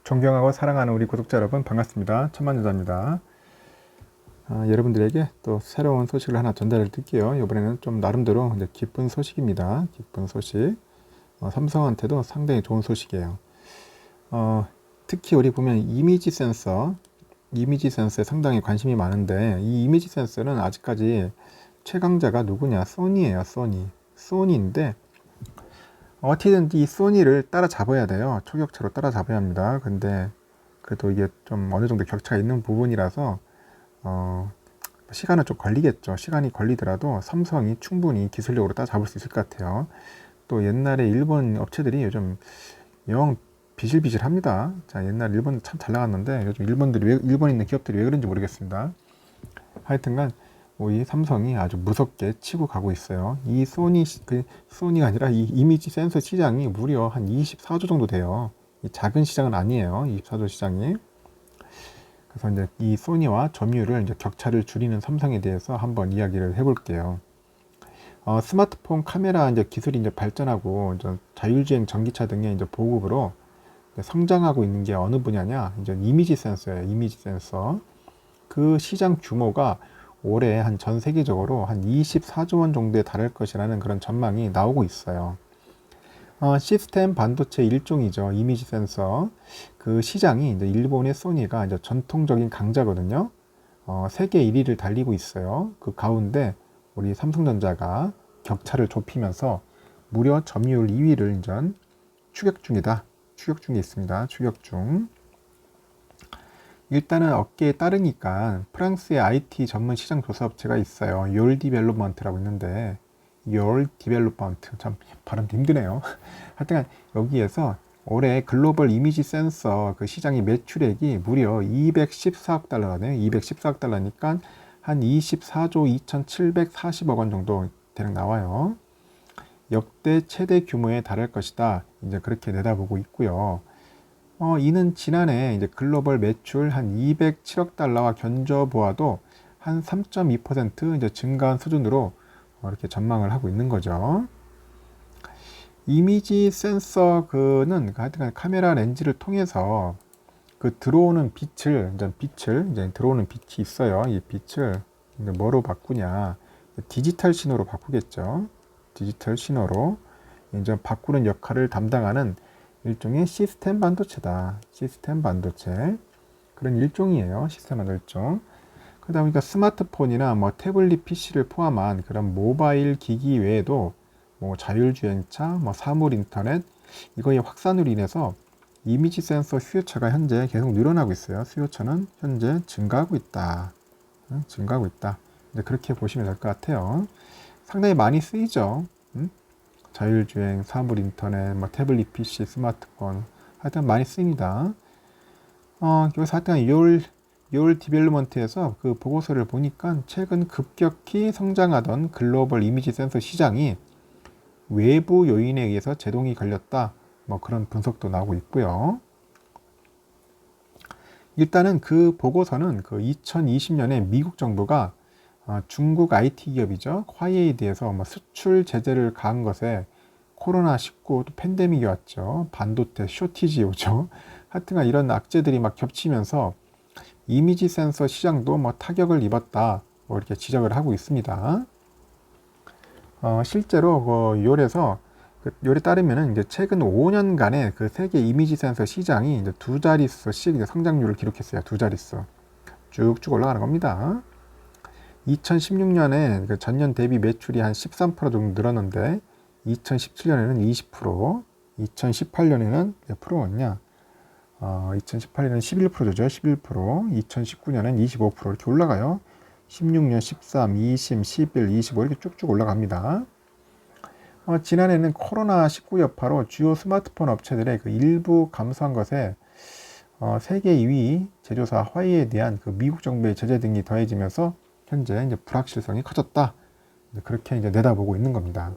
존경하고 사랑하는 우리 구독자 여러분 반갑습니다. 천만여자입니다. 여러분들에게 또 새로운 소식을 하나 전달을 드릴게요. 이번에는 좀 나름대로 이제 기쁜 소식입니다. 기쁜 소식. 삼성한테도 상당히 좋은 소식이에요. 특히 우리 보면 이미지 센서에 상당히 관심이 많은데 이 이미지 센서는 아직까지 최강자가 누구냐? 소니예요. 소니인데 어떻게든 이 소니를 따라잡아야 돼요. 초격차로 따라잡아야 합니다. 근데 그래도 이게 좀 어느 정도 격차가 있는 부분이라서 시간은 좀 걸리겠죠. 시간이 걸리더라도 삼성이 충분히 기술력으로 따라잡을 수 있을 것 같아요. 또 옛날에 일본 업체들이 요즘 영 비실비실합니다. 자, 옛날 일본 참 잘 나갔는데 요즘 일본에 있는 기업들이 왜 그런지 모르겠습니다. 하여튼간 이 삼성이 아주 무섭게 치고 가고 있어요. 이 소니가 아니라 이 이미지 센서 시장이 무려 한 24조 정도 돼요. 이 작은 시장은 아니에요. 24조 시장이. 그래서 이제 이 소니와 점유율을 이제 격차를 줄이는 삼성에 대해서 한번 이야기를 해볼게요. 스마트폰 카메라 이제 기술이 이제 발전하고 이제 자율주행 전기차 등의 이제 보급으로 이제 성장하고 있는 게 어느 분야냐? 이제 이미지 센서예요. 이미지 센서. 그 시장 규모가 올해 한 전 세계적으로 한 24조 원 정도에 달할 것이라는 그런 전망이 나오고 있어요. 시스템 반도체 일종이죠. 이미지 센서. 그 시장이 이제 일본의 소니가 이제 전통적인 강자거든요. 세계 1위를 달리고 있어요. 그 가운데 우리 삼성전자가 격차를 좁히면서 무려 점유율 2위를 이제 추격 중에 있습니다. 추격 중. 일단은 업계에 따르니까 프랑스의 IT 전문 시장 조사 업체가 있어요. 열 디벨롭먼트라고 있는데 열 디벨롭먼트 참 발음도 힘드네요. 하여튼 여기에서 올해 글로벌 이미지 센서 그 시장의 매출액이 무려 214억 달러거든요. 214억 달러니까 한 24조 2,740억 원 정도 대략 나와요. 역대 최대 규모에 달할 것이다. 이제 그렇게 내다보고 있고요. 이는 지난해 이제 글로벌 매출 한 207억 달러와 견져보아도 한 3.2% 이제 증가한 수준으로 이렇게 전망을 하고 있는 거죠. 이미지 센서 그는 하여튼 카메라 렌즈를 통해서 그 들어오는 빛을 이제 들어오는 빛이 있어요. 이 빛을 이제 뭐로 바꾸냐? 디지털 신호로 바꾸겠죠. 디지털 신호로 이제 바꾸는 역할을 담당하는 일종의 시스템 반도체다. 시스템 반도체. 그런 일종이에요. 시스템 반도체 일종. 그러다 보니까 스마트폰이나 뭐 태블릿 PC를 포함한 그런 모바일 기기 외에도 뭐 자율주행차, 뭐 사물 인터넷 이거의 확산으로 인해서 이미지 센서 수요처가 현재 계속 늘어나고 있어요. 수요처는 현재 증가하고 있다. 증가하고 있다. 이제 그렇게 보시면 될 것 같아요. 상당히 많이 쓰이죠. 자율주행, 사물 인터넷, 뭐 태블릿 PC, 스마트폰 하여튼 많이 쓰입니다. 여기서 하여튼 열 디벨롭먼트에서 그 보고서를 보니까 최근 급격히 성장하던 글로벌 이미지 센서 시장이 외부 요인에 의해서 제동이 걸렸다. 뭐 그런 분석도 나오고 있고요. 일단은 그 보고서는 그 2020년에 미국 정부가 중국 IT 기업이죠. 화웨이에 대해서 뭐 수출 제재를 가한 것에 코로나19 또 팬데믹이 왔죠. 반도체 쇼티지 오죠. 하여튼간 이런 악재들이 막 겹치면서 이미지 센서 시장도 뭐 타격을 입었다. 뭐 이렇게 지적을 하고 있습니다. 실제로 그 요에 따르면은 이제 최근 5년간의 그 세계 이미지 센서 시장이 이제 두 자릿수씩 이제 성장률을 기록했어요. 두 자릿수. 쭉쭉 올라가는 겁니다. 2016년에 그 전년 대비 매출이 한 13% 정도 늘었는데 2017년에는 20%, 2018년에는 몇 프로였냐? 2018년에는 11%죠. 11%, 2019년에는 25% 이렇게 올라가요. 16년, 13, 20, 11, 25 이렇게 쭉쭉 올라갑니다. 지난해는 코로나19 여파로 주요 스마트폰 업체들의 그 일부 감소한 것에 세계 2위 제조사 화웨이에 대한 그 미국 정부의 제재 등이 더해지면서 현재 이제 불확실성이 커졌다. 그렇게 이제 내다보고 있는 겁니다.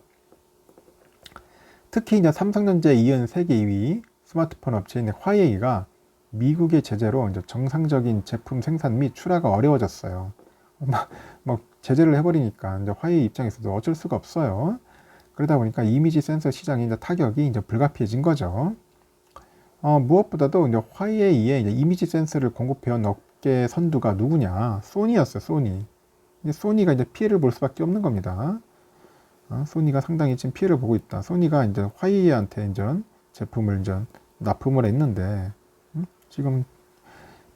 특히 이제 삼성전자에 이은 세계 2위 스마트폰 업체인 화웨이가 미국의 제재로 이제 정상적인 제품 생산 및 출하가 어려워졌어요. 뭐 제재를 해버리니까 이제 화웨이 입장에서도 어쩔 수가 없어요. 그러다 보니까 이미지 센서 시장의 이제 타격이 이제 불가피해진 거죠. 무엇보다도 이제 화웨이에 이제 이미지 센서를 공급해온 업계 선두가 누구냐? 소니였어요, 소니. 이제 소니가 이제 피해를 볼 수밖에 없는 겁니다. 소니가 상당히 지금 피해를 보고 있다. 소니가 이제 화웨이한테 이제 제품을 이제 납품을 했는데, 지금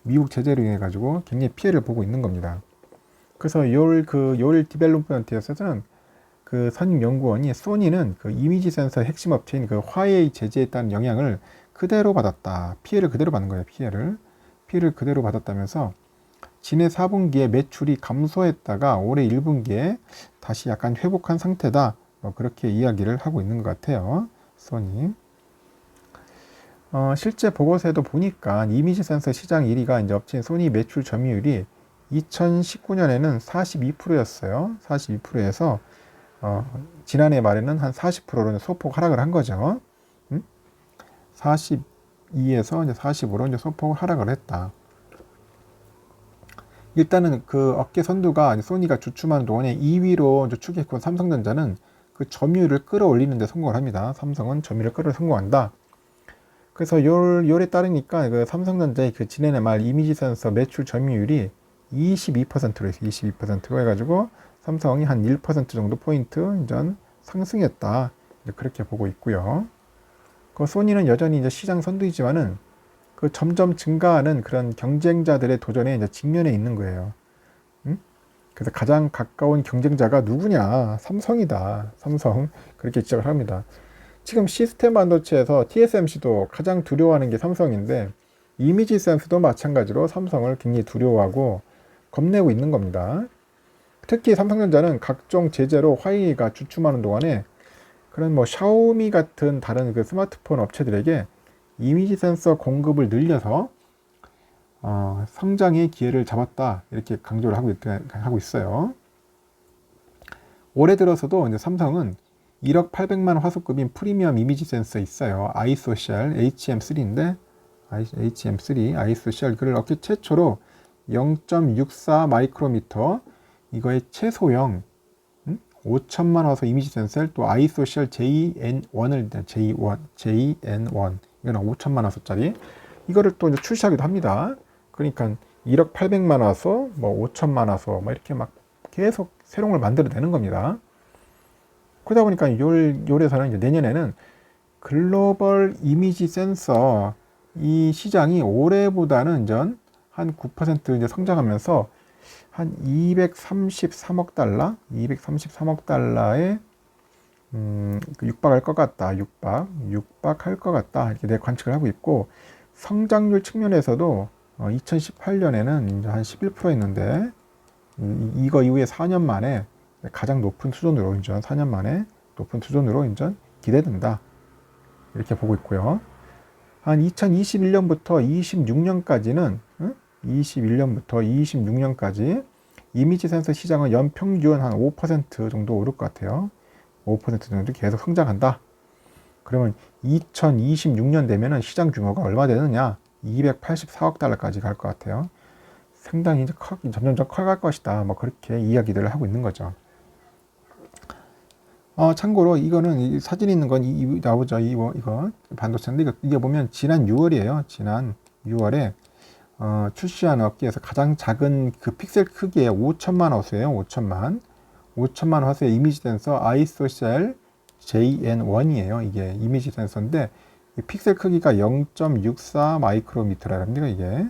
미국 제재로 인해 가지고 굉장히 피해를 보고 있는 겁니다. 그래서 요 디벨롭먼트에서는 그 선임 연구원이 소니는 그 이미지 센서 핵심 업체인 그 화웨이 제재에 따른 영향을 그대로 받았다. 피해를 그대로 받는 거예요. 피해를 그대로 받았다면서 지내 4분기에 매출이 감소했다가 올해 1분기에 다시 약간 회복한 상태다. 뭐 그렇게 이야기를 하고 있는 것 같아요. 소니. 실제 보고서에도 보니까 이미지 센서 시장 1위가 이제 업체인 소니 매출 점유율이 2019년에는 42%였어요. 42%에서 지난해 말에는 한 40%로 소폭 하락을 한 거죠. 42에서 이제 40으로 이제 소폭 하락을 했다. 일단은 그 업계 선두가 소니가 주춤하는 동안에 2위로 이제 추격했고 삼성전자는 그 점유율을 끌어올리는 데 성공을 합니다. 삼성은 점유율을 성공한다. 그래서 요에 따르니까 그 삼성전자의 그 지난해 말 이미지 센서 매출 점유율이 22%로 해서 22%로 해가지고 삼성이 한 1% 정도 포인트 이제 상승했다. 이제 그렇게 보고 있고요. 그 소니는 여전히 이제 시장 선두이지만은 그 점점 증가하는 그런 경쟁자들의 도전에 이제 직면해 있는 거예요. 그래서 가장 가까운 경쟁자가 누구냐? 삼성이다. 삼성. 그렇게 지적을 합니다. 지금 시스템 반도체에서 TSMC도 가장 두려워하는 게 삼성인데 이미지 센서도 마찬가지로 삼성을 굉장히 두려워하고 겁내고 있는 겁니다. 특히 삼성전자는 각종 제재로 화웨이가 주춤하는 동안에 그런 뭐 샤오미 같은 다른 그 스마트폰 업체들에게 이미지 센서 공급을 늘려서 성장의 기회를 잡았다 이렇게 강조를 하고 있어요. 올해 들어서도 이제 삼성은 1억 800만 화소급인 프리미엄 이미지 센서 있어요. 아이소셜 HM3인데 HM3 아이소셜 그를 업계 최초로 0.64 마이크로미터 이거의 최소형 5천만 화소 이미지 센서를 또 아이소셜 JN1을 JN1 이거는 5천만 화소짜리 이거를 또 이제 출시하기도 합니다. 그러니까 1억 800만 화소, 뭐 5천만 화소, 뭐 이렇게 막 계속 새로운 걸 만들어내는 겁니다. 그러다 보니까 요래서는 이제 내년에는 글로벌 이미지 센서 이 시장이 올해보다는 전 한 9% 이제 성장하면서 한 233억 달러에 육박할 것 같다. 육박할 것 같다. 이렇게 내 관측을 하고 있고 성장률 측면에서도 2018년에는 이제 한 11%였는데 이거 이후에 4년 만에 가장 높은 수준으로 인전 4년 만에 높은 수준으로 인전 기대된다. 이렇게 보고 있고요. 한 2021년부터 26년까지는 26년까지 이미지 센서 시장은 연평균 한 5% 정도 오를 것 같아요. 5% 정도 계속 성장한다. 그러면 2026년 되면은 시장 규모가 얼마 되느냐? 284억 달러까지 갈 것 같아요. 상당히 이제 점점 커갈 것이다. 뭐 그렇게 이야기들을 하고 있는 거죠. 참고로 이거는 사진 있는 건 나오죠. 이거 반도체인데 이게 보면 지난 6월이에요. 지난 6월에 출시한 업계에서 가장 작은 그 픽셀 크기의 5천만 화소예요. 5천만 화소의 이미지 센서 아이소셜 JN1이에요. 이게 이미지 센서인데 픽셀 크기가 0.64 마이크로미터랍니다. 이게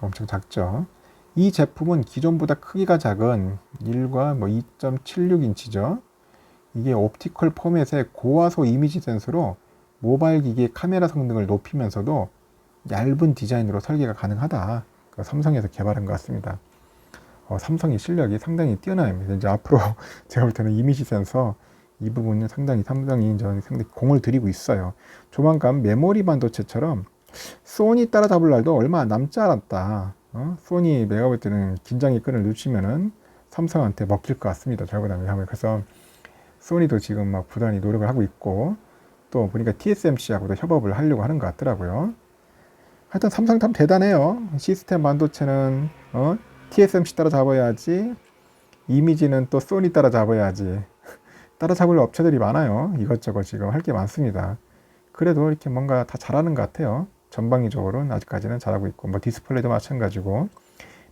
엄청 작죠. 이 제품은 기존보다 크기가 작은 1과 뭐 2.76인치죠. 이게 옵티컬 포맷의 고화소 이미지 센서로 모바일 기기의 카메라 성능을 높이면서도 얇은 디자인으로 설계가 가능하다. 삼성에서 개발한 것 같습니다. 삼성의 실력이 상당히 뛰어납니다. 이제 앞으로 제가 볼 때는 이미지 센서 이 부분은 상당히 삼성이 상당히 공을 들이고 있어요. 조만간 메모리 반도체처럼 소니 따라잡을 날도 얼마 남지 않았다. 소니 내가 볼 때는 긴장의 끈을 놓치면은 삼성한테 먹힐 것 같습니다. 잘못하면. 그래서 소니도 지금 막 부단히 노력을 하고 있고 또 보니까 TSMC하고도 협업을 하려고 하는 것 같더라고요. 하여튼 삼성 참 대단해요. 시스템 반도체는 TSMC 따라잡아야지. 이미지는 또 소니 따라잡아야지. 따라잡을 업체들이 많아요. 이것저것 지금 할 게 많습니다. 그래도 이렇게 뭔가 다 잘하는 것 같아요. 전방위적으로는 아직까지는 잘하고 있고, 뭐 디스플레이도 마찬가지고,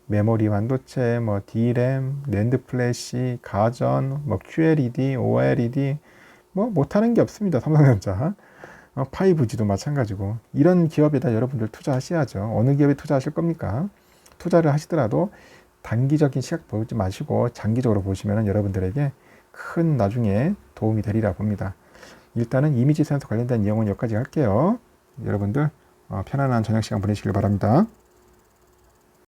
메모리 반도체, 뭐 D램, 낸드 플래시, 가전, 뭐 QLED, OLED, 뭐 못하는 게 없습니다. 삼성전자. 5G도 마찬가지고, 이런 기업에다 여러분들 투자하셔야죠. 어느 기업에 투자하실 겁니까? 투자를 하시더라도 단기적인 시각 보지 마시고 장기적으로 보시면 여러분들에게 큰 나중에 도움이 되리라 봅니다. 일단은 이미지 센서 관련된 내용은 여기까지 할게요. 여러분들 편안한 저녁 시간 보내시길 바랍니다.